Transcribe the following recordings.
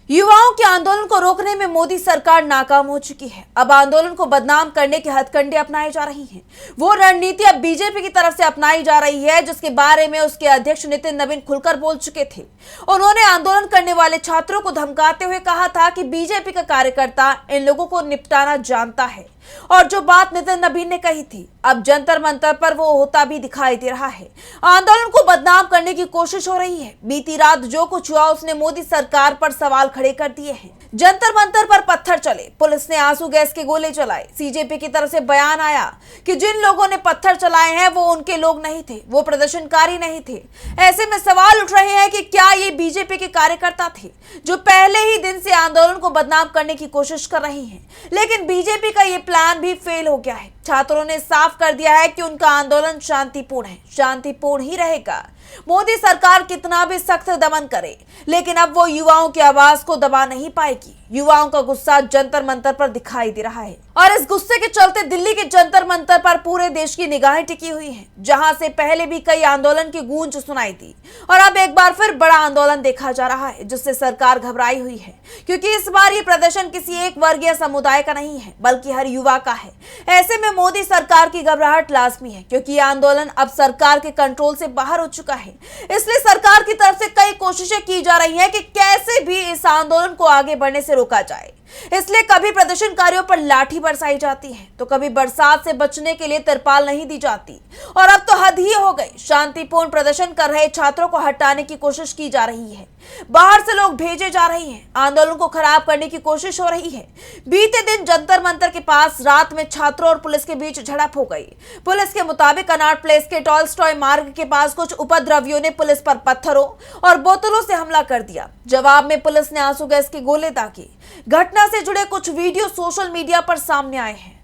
युवाओं के आंदोलन को रोकने में मोदी सरकार नाकाम हो चुकी है। अब आंदोलन को बदनाम करने के हथकंडे अपनाए जा रही हैं। वो रणनीति अब बीजेपी की तरफ से अपनाई जा रही है, जिसके बारे में उसके अध्यक्ष नितिन नवीन खुलकर बोल चुके थे। उन्होंने आंदोलन करने वाले छात्रों को धमकाते हुए कहा था कि बीजेपी का कार्यकर्ता इन लोगों को निपटाना जानता है। और जो बात नितिन नवीन ने कही थी, अब जंतर मंतर पर वो होता भी दिखाई दे रहा है। आंदोलन को बदनाम करने की कोशिश हो रही है। बीती रात जो कुछ हुआ उसने मोदी सरकार पर सवाल खड़े कर दिए हैं। जंतर मंतर पर पत्थर चले, पुलिस ने आंसू गैस के गोले चलाए। सीजेपी की तरफ से बयान आया कि जिन लोगों ने पत्थर चलाए हैं वो उनके लोग नहीं थे, वो प्रदर्शनकारी नहीं थे। ऐसे में सवाल उठ रहे हैं कि क्या ये बीजेपी के कार्यकर्ता थे जो पहले ही दिन से आंदोलन को बदनाम करने की कोशिश कर रहे हैं। लेकिन बीजेपी का ये प्लान भी फेल हो गया है। छात्रों ने साफ कर दिया है कि उनका आंदोलन शांतिपूर्ण है, शांतिपूर्ण ही रहेगा। मोदी सरकार कितना भी सख्त दमन करे, लेकिन अब वो युवाओं की आवाज को दबा नहीं पाएगी। युवाओं का गुस्सा जंतर मंतर पर दिखाई दे रहा है और इस गुस्से के चलते दिल्ली के जंतर मंतर पर पूरे देश की निगाहें टिकी हुई हैं, जहां से पहले भी कई आंदोलन की गूंज सुनाई दी और अब एक बार फिर बड़ा आंदोलन देखा जा रहा है, जिससे सरकार घबराई हुई है। क्योंकि इस बार ये प्रदर्शन किसी एक वर्ग या समुदाय का नहीं है, बल्कि हर युवा का है। ऐसे में मोदी सरकार की घबराहट लाजमी है, क्योंकि ये आंदोलन अब सरकार के कंट्रोल से बाहर हो चुका है। इसलिए सरकार की तरफ से कई कोशिशें की जा रही हैं कि कैसे भी इस आंदोलन को आगे बढ़ने से रोका जाए। इसलिए कभी प्रदर्शनकारियों पर लाठी बरसाई जाती है, तो कभी बरसात से बचने के लिए तिरपाल नहीं दी जाती। और अब तो हद ही हो गई। शांतिपूर्ण प्रदर्शन कर रहे छात्रों को हटाने की कोशिश की जा रही है, बाहर से लोग भेजे जा रहे हैं, आंदोलन को खराब करने की कोशिश हो रही है। बीते दिन जंतर मंतर के पास रात में छात्रों और पुलिस के बीच झड़प हो गई। पुलिस के मुताबिक कनॉट प्लेस के टॉलस्टॉय मार्ग के पास कुछ उपद्रवियों ने पुलिस पर पत्थरों और बोतलों से हमला कर दिया। जवाब में पुलिस ने आंसू गैस के गोले दागे। घटना से जुड़े कुछ वीडियो सोशल मीडिया पर सामने आए हैं।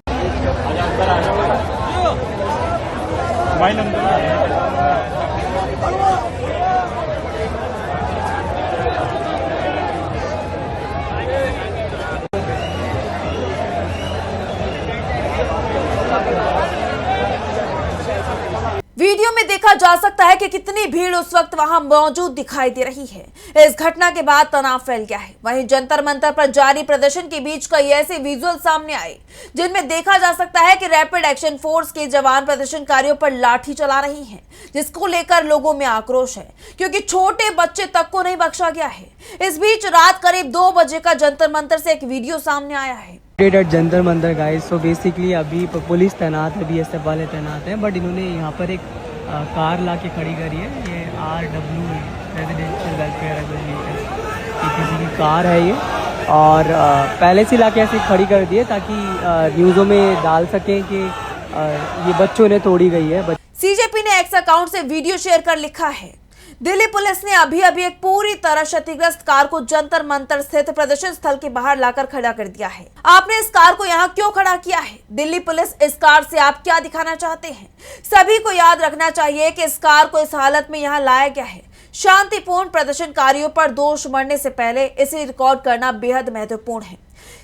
वीडियो में देखा जा सकता है कि कितनी भीड़ उस वक्त वहां मौजूद दिखाई दे रही है। इस घटना के बाद तनाव फैल गया है। वहीं जंतर मंतर पर जारी प्रदर्शन के बीच कई ऐसे विजुअल सामने आए जिनमें देखा जा सकता है कि रैपिड एक्शन फोर्स के जवान प्रदर्शनकारियों पर लाठी चला रही हैं, जिसको लेकर लोगों में आक्रोश है, क्योंकि छोटे बच्चे तक को नहीं बख्शा गया है। इस बीच रात करीब 2 बजे का जंतर मंतर से एक वीडियो सामने आया है। At Jantar Mantar guys, so basically अभी पुलिस तैनात है, बीएसएफ वाले तैनात हैं, बट इन्होंने यहाँ पर एक कार ला के खड़ी करी है। ये RW रेजिडेंशियल वेलफेयर किसी की कार है ये, और पहले से ला के ऐसे खड़ी कर दी है ताकि न्यूज़ों में डाल सकें कि ये बच्चों ने तोड़ी गई है। सीजेपी ने एक्स अकाउंट से वीडियो शेयर कर लिखा है, दिल्ली पुलिस ने अभी एक पूरी तरह क्षतिग्रस्त कार को जंतर मंतर स्थित प्रदर्शन स्थल के बाहर लाकर खड़ा कर दिया है। आपने इस कार को यहाँ क्यों खड़ा किया है? दिल्ली पुलिस, इस कार से आप क्या दिखाना चाहते हैं? सभी को याद रखना चाहिए कि इस कार को इस हालत में यहाँ लाया गया है। शांतिपूर्ण प्रदर्शनकारियों पर दोष मढ़ने से पहले इसे रिकॉर्ड करना बेहद महत्वपूर्ण है।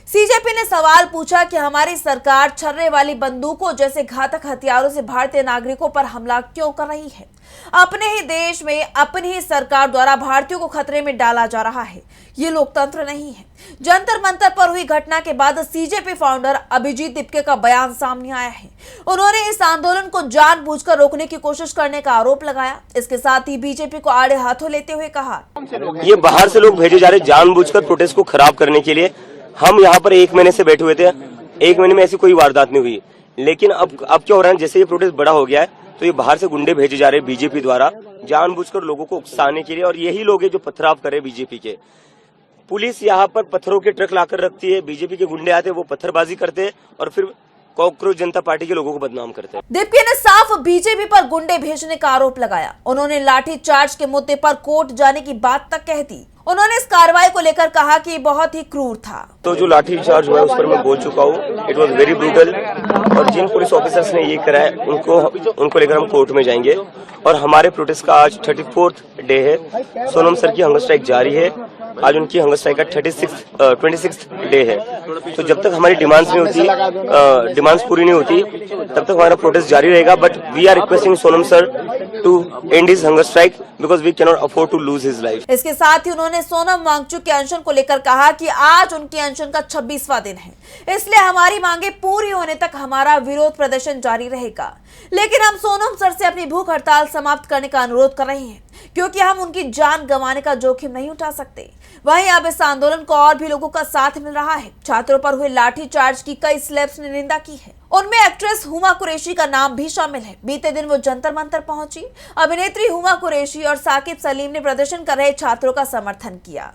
सीजेपी ने सवाल पूछा कि हमारी सरकार छर्रे वाली बंदूकों जैसे घातक हथियारों से भारतीय नागरिकों पर हमला क्यों कर रही है? अपने ही देश में अपनी ही सरकार द्वारा भारतीयों को खतरे में डाला जा रहा है। ये लोकतंत्र नहीं है। जंतर मंतर पर हुई घटना के बाद सीजेपी फाउंडर अभिजीत दीपके का बयान सामने आया है। उन्होंने इस आंदोलन को जानबूझकर रोकने की कोशिश करने का आरोप लगाया। इसके साथ ही बीजेपी को आड़े हाथों लेते हुए कहा, ये बाहर से लोग भेजे जा रहे जानबूझकर प्रोटेस्ट को खराब करने के लिए। हम यहाँ पर 1 महीने से बैठे हुए थे, 1 महीने में ऐसी कोई वारदात नहीं हुई, लेकिन अब क्या हो रहा है, जैसे ये प्रोटेस्ट बड़ा हो गया है तो ये बाहर से गुंडे भेजे जा रहे हैं बीजेपी द्वारा जानबूझकर लोगों को उकसाने के लिए, और यही लोग हैं जो पथराव कर रहे हैं बीजेपी के। पुलिस यहाँ पर पत्थरों के ट्रक लाकर रखती है, बीजेपी के गुंडे आते हैं, वो पत्थरबाजी करते हैं और फिर कॉकरोच जनता पार्टी के लोगों को बदनाम करते हैं। दीपके ने साफ बीजेपी पर गुंडे भेजने का आरोप लगाया। उन्होंने लाठी चार्ज के मुद्दे पर कोर्ट जाने की बात तक कह दी। उन्होंने इस कार्रवाई को लेकर कहा कि बहुत ही क्रूर था। तो जो लाठी चार्ज हुआ है उस पर मैं बोल चुका हूँ, इट वॉज वेरी ब्रूटल, और जिन पुलिस ऑफिसर्स ने ये करा है उनको लेकर हम कोर्ट में जाएंगे। और हमारे प्रोटेस्ट का आज 34th डे है। सोनम सर की हंगर स्ट्राइक जारी है, आज उनकी हंगर स्ट्राइक का 26th डे है। तो जब तक हमारी डिमांड्स नहीं होती, डिमांड्स पूरी नहीं होती, तब तक हमारा प्रोटेस्ट जारी रहेगा। But we are requesting Sonam sir to end his hunger strike because we cannot afford to lose his life. इसके साथ ही उन्होंने सोनम वांगचुक के अनशन को लेकर कहा कि आज उनके अनशन का 26वां दिन है, इसलिए हमारी मांगे पूरी होने तक हमारा विरोध प्रदर्शन जारी रहेगा। लेकिन हम सोनम सर से अपनी भूख हड़ताल समाप्त करने का अनुरोध कर रहे हैं, क्योंकि हम उनकी जान गंवाने का जोखिम नहीं उठा सकते। वहीं अब इस आंदोलन को और भी लोगों का साथ मिल रहा है। छात्रों पर हुए लाठीचार्ज की कई सेलेब्स ने निंदा की है, उनमें एक्ट्रेस हुमा कुरैशी का नाम भी शामिल है। बीते दिन वो जंतर मंतर पहुंची। अभिनेत्री हुमा कुरैशी और साकिब सलीम ने प्रदर्शन कर रहे छात्रों का समर्थन किया।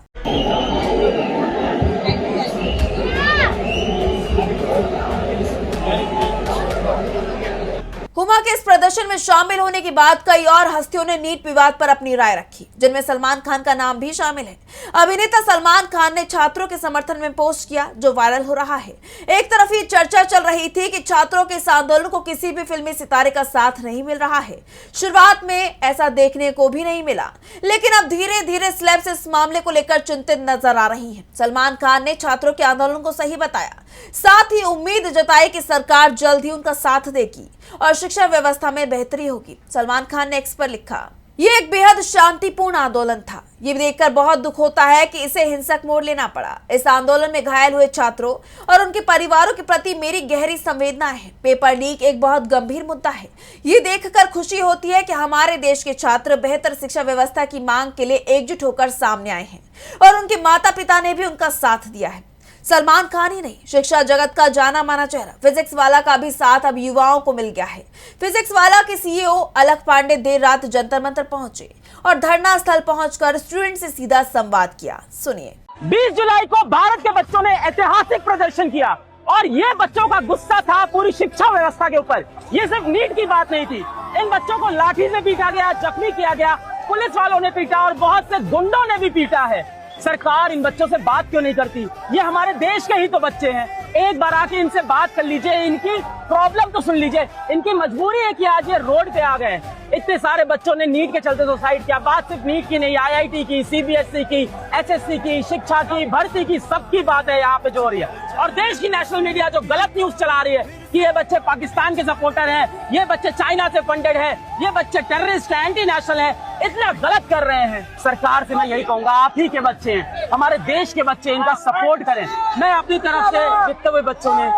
हुमा के इस प्रदर्शन में शामिल होने के बाद कई और हस्तियों ने नीट विवाद पर अपनी राय रखी, जिनमें सलमान खान का नाम भी शामिल है। अभिनेता सलमान खान ने छात्रों के समर्थन में पोस्ट किया, जो वायरल हो रहा है। एक तरफ ये चर्चा चल रही थी कि छात्रों के इस आंदोलन को किसी भी फिल्मी सितारे का साथ नहीं मिल रहा है। शुरुआत में ऐसा देखने को भी नहीं मिला, लेकिन अब धीरे धीरे सेलेब्स इस मामले को लेकर चिंतित नजर आ रही हैं। सलमान खान ने छात्रों के आंदोलन को सही बताया, साथ ही उम्मीद जताई कि सरकार जल्द ही उनका साथ देगी और शिक्षा व्यवस्था में बेहतरी होगी। सलमान खान ने एक्स पर लिखा, ये एक बेहद शांतिपूर्ण आंदोलन था। ये देखकर बहुत दुख होता है कि इसे हिंसक मोड़ लेना पड़ा। इस आंदोलन में घायल हुए छात्रों और उनके परिवारों के प्रति मेरी गहरी संवेदना है। पेपर लीक एक बहुत गंभीर मुद्दा है। ये देखकर खुशी होती है कि हमारे देश के छात्र बेहतर शिक्षा व्यवस्था की मांग के लिए एकजुट होकर सामने आए हैं और उनके माता पिता ने भी उनका साथ दिया है। सलमान खान ही नहीं, शिक्षा जगत का जाना माना चेहरा फिजिक्स वाला का भी साथ अब युवाओं को मिल गया है। फिजिक्स वाला के सीईओ अलख पांडे देर रात जंतर मंतर पहुंचे और धरना स्थल पहुंचकर स्टूडेंट से सीधा संवाद किया। सुनिए। 20 जुलाई को भारत के बच्चों ने ऐतिहासिक प्रदर्शन किया और ये बच्चों का गुस्सा था पूरी शिक्षा व्यवस्था के ऊपर। ये सिर्फ नीट की बात नहीं थी, इन बच्चों को लाठी से पीटा गया, जख्मी किया गया, पुलिस वालों ने पीटा और बहुत से गुंडों ने भी पीटा है। सरकार इन बच्चों से बात क्यों नहीं करती? ये हमारे देश के ही तो बच्चे हैं। एक बार आके इनसे बात कर लीजिए, इनकी प्रॉब्लम तो सुन लीजिए। इनकी मजबूरी है कि आज ये रोड पे आ गए। इतने सारे बच्चों ने नीट के चलते सुसाइड किया। बात सिर्फ नीट की नहीं, IIT की, CBSE की, SSC की, शिक्षा की, भर्ती की, सबकी बात है यहाँ पे जो हो रही है। और देश की नेशनल मीडिया जो गलत न्यूज चला रही है कि ये बच्चे पाकिस्तान के सपोर्टर हैं, ये बच्चे चाइना से फंडेड है, ये बच्चे टेररिस्ट हैं, एंटी नेशनल है, इतना गलत कर रहे हैं। सरकार से मैं यही कहूंगा, आप ही के बच्चे हैं, हमारे देश के बच्चे, इनका सपोर्ट करें। मैं अपनी तरफ से जितने हुए बच्चों ने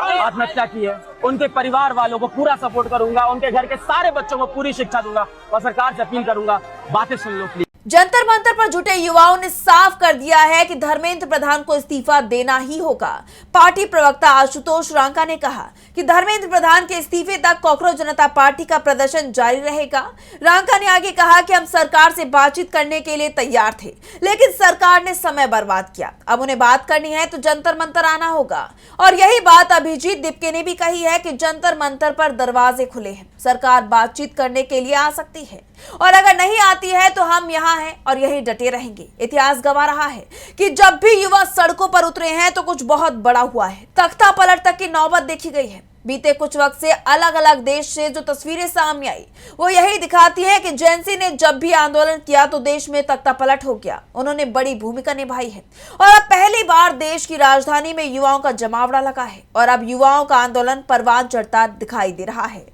आत्महत्या की है उनके परिवार वालों को पूरा सपोर्ट करूंगा, उनके घर के सारे बच्चों को पूरी शिक्षा दूंगा और सरकार से अपील करूंगा, बातें सुन लो प्लीज। जंतर मंतर पर जुटे युवाओं ने साफ कर दिया है कि धर्मेंद्र प्रधान को इस्तीफा देना ही होगा। पार्टी प्रवक्ता आशुतोष रांका ने कहा कि धर्मेंद्र प्रधान के इस्तीफे तक कॉकरोच जनता पार्टी का प्रदर्शन जारी रहेगा। रांका ने आगे कहा कि हम सरकार से बातचीत करने के लिए तैयार थे, लेकिन सरकार ने समय बर्बाद किया। अब उन्हें बात करनी है तो जंतर मंतर आना होगा और यही बात अभिजीत दिपके ने भी कही है कि जंतर मंतर पर दरवाजे खुले हैं, सरकार बातचीत करने के लिए आ सकती है और अगर नहीं आती है तो हम यहाँ हैं और यही डटे रहेंगे। इतिहास गवाह रहा है कि जब भी युवा सड़कों पर उतरे हैं तो कुछ बहुत बड़ा हुआ है। तख्ता पलट तक की नौबत देखी गई है। बीते कुछ वक्त से अलग अलग देश से जो तस्वीरें सामने आई वो यही दिखाती है कि जेएनसी ने जब भी आंदोलन किया तो देश में तख्ता पलट हो गया। उन्होंने बड़ी भूमिका निभाई है और अब पहली बार देश की राजधानी में युवाओं का जमावड़ा लगा है और अब युवाओं का आंदोलन परवान चढ़ता दिखाई दे रहा है।